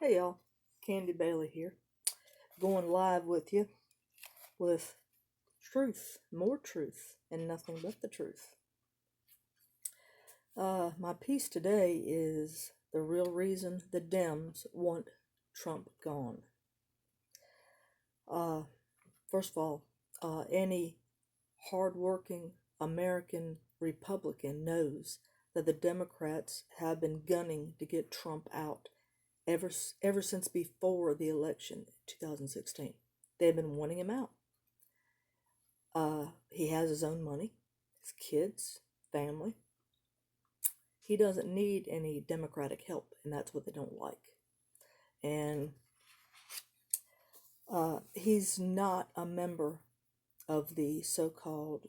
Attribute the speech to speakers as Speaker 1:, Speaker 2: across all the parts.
Speaker 1: Hey y'all, Candy Bailey here, going live with you with truth, more truth, and nothing but the truth. My piece today is the real reason the Dems want Trump gone. First of all, any hardworking American Republican knows that the Democrats have been gunning to get Trump out ever since before the election, 2016. They've been wanting him out. He has his own money, his kids, family. He doesn't need any Democratic help, and that's what they don't like. And he's not a member of the so-called,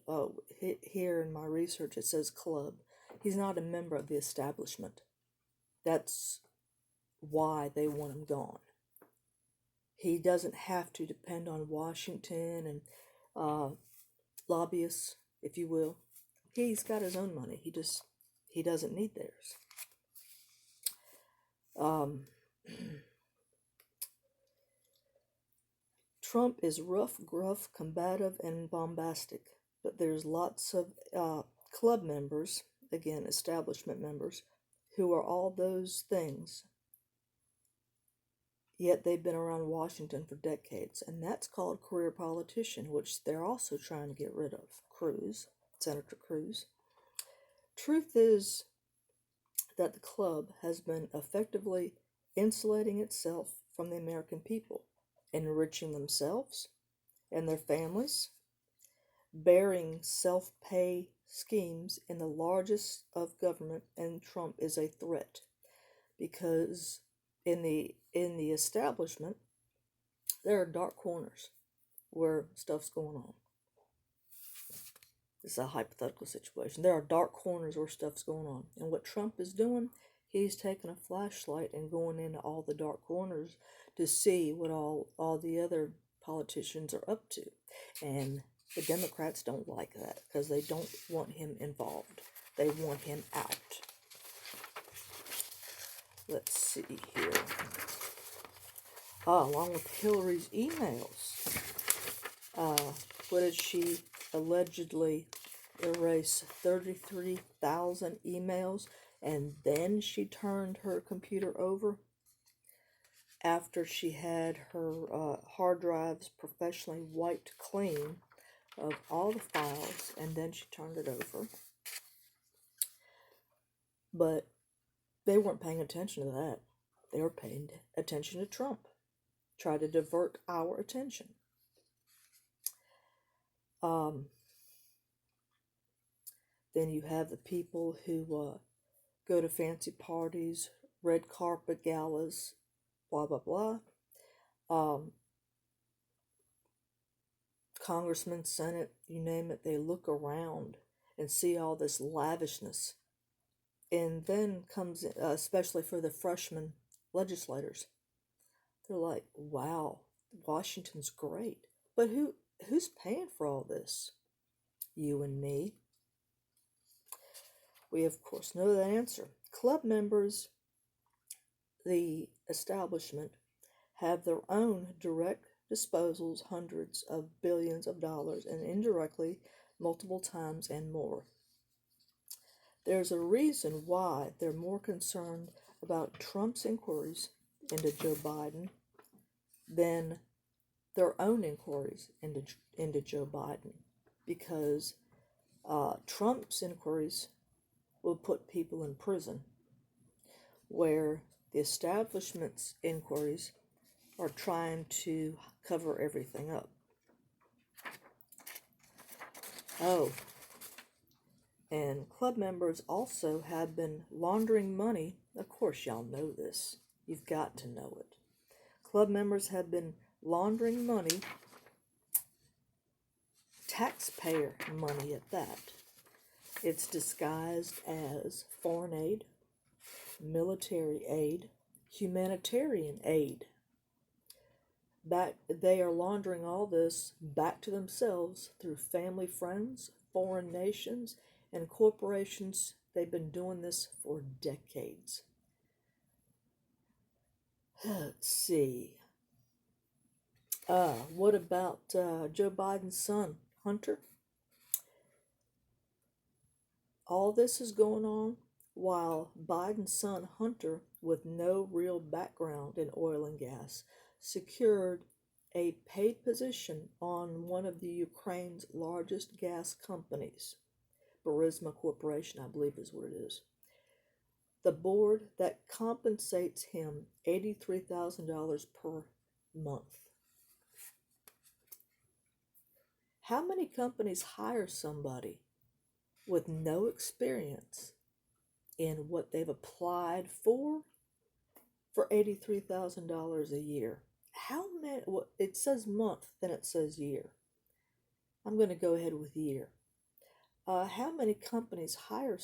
Speaker 1: here in my research it says club. He's not a member of the establishment. That's why they want him gone. He doesn't have to depend on Washington and lobbyists, if you will. He's got his own money. He doesn't need theirs. Trump is rough, gruff, combative, and bombastic, but there's lots of club members, again, establishment members, who are all those things, yet they've been around Washington for decades, and that's called career politician, which they're also trying to get rid of. Cruz, Senator Cruz. Truth is that the club has been effectively insulating itself from the American people, enriching themselves and their families, bearing self-pay schemes in the largest of government, and Trump is a threat because in the establishment there are dark corners where stuff's going on. This is a hypothetical situation. There are dark corners where stuff's going on, and what Trump is doing, he's taking a flashlight and going into all the dark corners to see what all the other politicians are up to. And the Democrats don't like that because they don't want him involved. They want him out. Let's see here. Along with Hillary's emails. What did she allegedly erase? 33,000 emails, and then she turned her computer over after she had her hard drives professionally wiped clean of all the files, and then she turned it over. But they weren't paying attention to that. They were paying attention to Trump. Try to divert our attention. Then you have the people who go to fancy parties, red carpet galas, blah, blah, blah. Congressmen, Senate, you name it, they look around and see all this lavishness. And then comes, especially for the freshman legislators, they're like, wow, Washington's great. But who's paying for all this? You and me. We, of course, know that answer. Club members, the establishment, have their own direct disposals, hundreds of billions of dollars, and indirectly multiple times and more. There's a reason why they're more concerned about Trump's inquiries into Joe Biden than their own inquiries into Joe Biden, because Trump's inquiries will put people in prison, where the establishment's inquiries are trying to cover everything up. Oh, and club members also have been laundering money. Of course, y'all know this. You've got to know it. Club members have been laundering money, taxpayer money at that. It's disguised as foreign aid, military aid, humanitarian aid. They are laundering all this back to themselves through family, friends, foreign nations, and corporations. They've been doing this for decades. Let's see. What about Joe Biden's son, Hunter? All this is going on while Biden's son, Hunter, with no real background in oil and gas, secured a paid position on one of the Ukraine's largest gas companies, Burisma Corporation, I believe is what it is. The board that compensates him $83,000 per month. How many companies hire somebody with no experience in what they've applied for $83,000 a year? How many? Well, it says month, then it says year. I'm going to go ahead with year. How many companies hire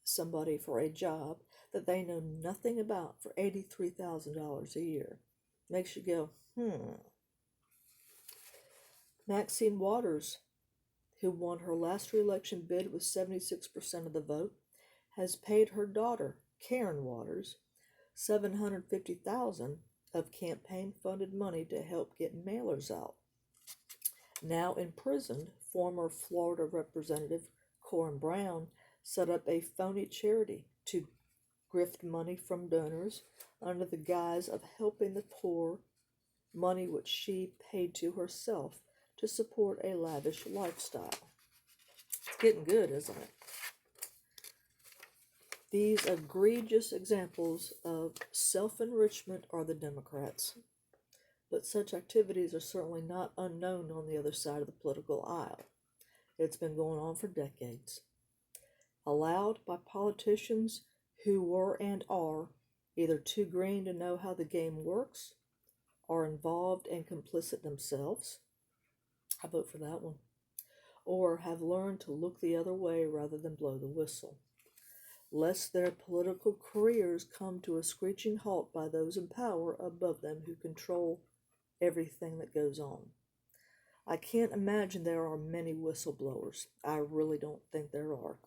Speaker 1: somebody for a job that they know nothing about for $83,000 a year? Makes you go, Maxine Waters, who won her last re-election bid with 76% of the vote, has paid her daughter, Karen Waters, $750,000 of campaign-funded money to help get mailers out. Now imprisoned, former Florida Representative Corrine Brown set up a phony charity to grift money from donors under the guise of helping the poor, money which she paid to herself to support a lavish lifestyle. It's getting good, isn't it? These egregious examples of self-enrichment are the Democrats. But such activities are certainly not unknown on the other side of the political aisle. It's been going on for decades. Allowed by politicians who were and are either too green to know how the game works, are involved and complicit themselves, I vote for that one, or have learned to look the other way rather than blow the whistle, lest their political careers come to a screeching halt by those in power above them who control everything that goes on. I can't imagine there are many whistleblowers. I really don't think there are.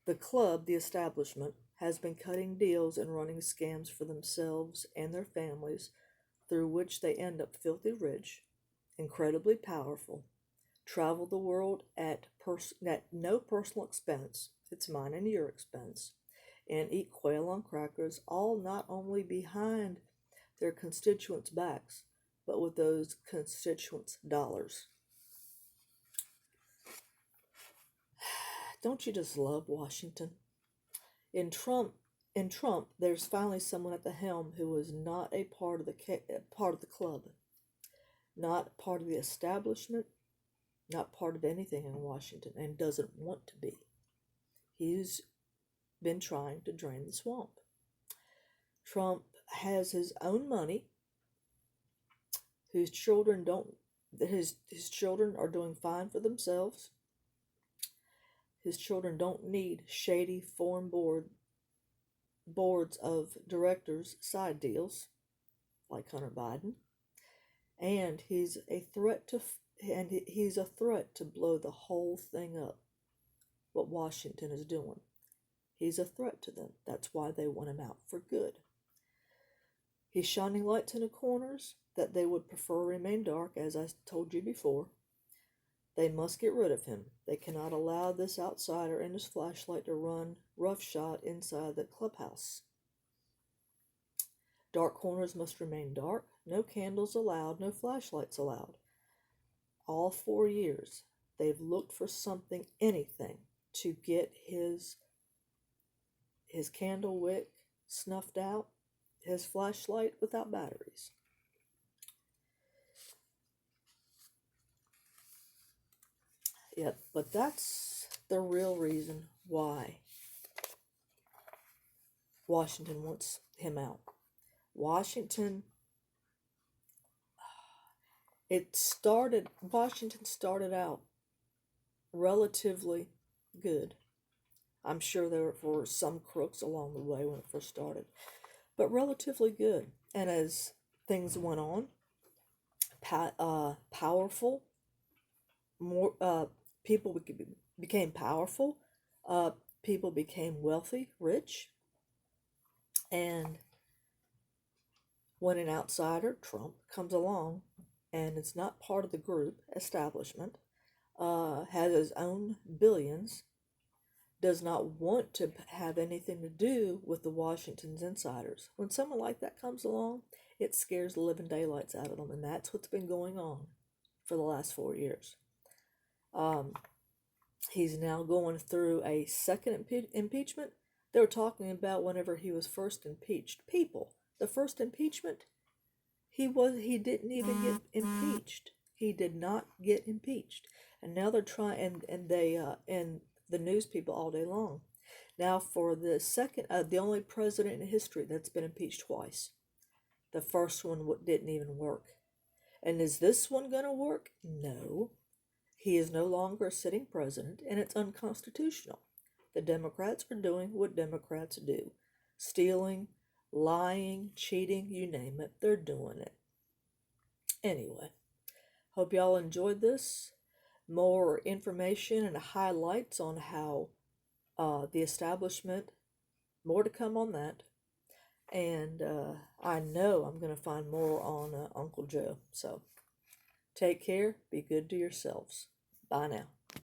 Speaker 1: The club, the establishment, has been cutting deals and running scams for themselves and their families through which they end up filthy rich, incredibly powerful, travel the world at no personal expense, it's mine and your expense, and eat quail on crackers, all not only behind their constituents' backs, but with those constituents' dollars. Don't you just love Washington? In Trump, there's finally someone at the helm who is not a part of the club, not part of the establishment, not part of anything in Washington, and doesn't want to be. He's been trying to drain the swamp. Trump has his own money, whose children don't. His children are doing fine for themselves. His children don't need shady foreign boards of directors side deals like Hunter Biden, and he's a threat to blow the whole thing up. What Washington is doing, he's a threat to them. That's why they want him out for good. He's shining lights in the corners that they would prefer remain dark, as I told you before. They must get rid of him. They cannot allow this outsider and his flashlight to run roughshod inside the clubhouse. Dark corners must remain dark. No candles allowed, no flashlights allowed. All 4 years, they've looked for something, anything, to get his candle wick snuffed out, his flashlight without batteries. Yep, but that's the real reason why Washington wants him out. Washington started out relatively good. I'm sure there were some crooks along the way when it first started, but relatively good. And as things went on, powerful, more people became powerful, people became wealthy, rich, and when an outsider, Trump, comes along and it's not part of the group establishment, has his own billions, does not want to have anything to do with the Washington's insiders. When someone like that comes along, it scares the living daylights out of them, and that's what's been going on for the last 4 years. He's now going through a second impeachment. They were talking about whenever he was first impeached. People, the first impeachment, he didn't even get impeached. He did not get impeached, and now they're trying, and the news people all day long. Now for the second, the only president in history that's been impeached twice. The first one didn't even work. And is this one going to work? No. He is no longer a sitting president, and it's unconstitutional. The Democrats are doing what Democrats do. Stealing, lying, cheating, you name it, they're doing it. Anyway, hope y'all enjoyed this. More information and highlights on how the establishment, more to come on that. And I know I'm going to find more on Uncle Joe. So take care. Be good to yourselves. Bye now.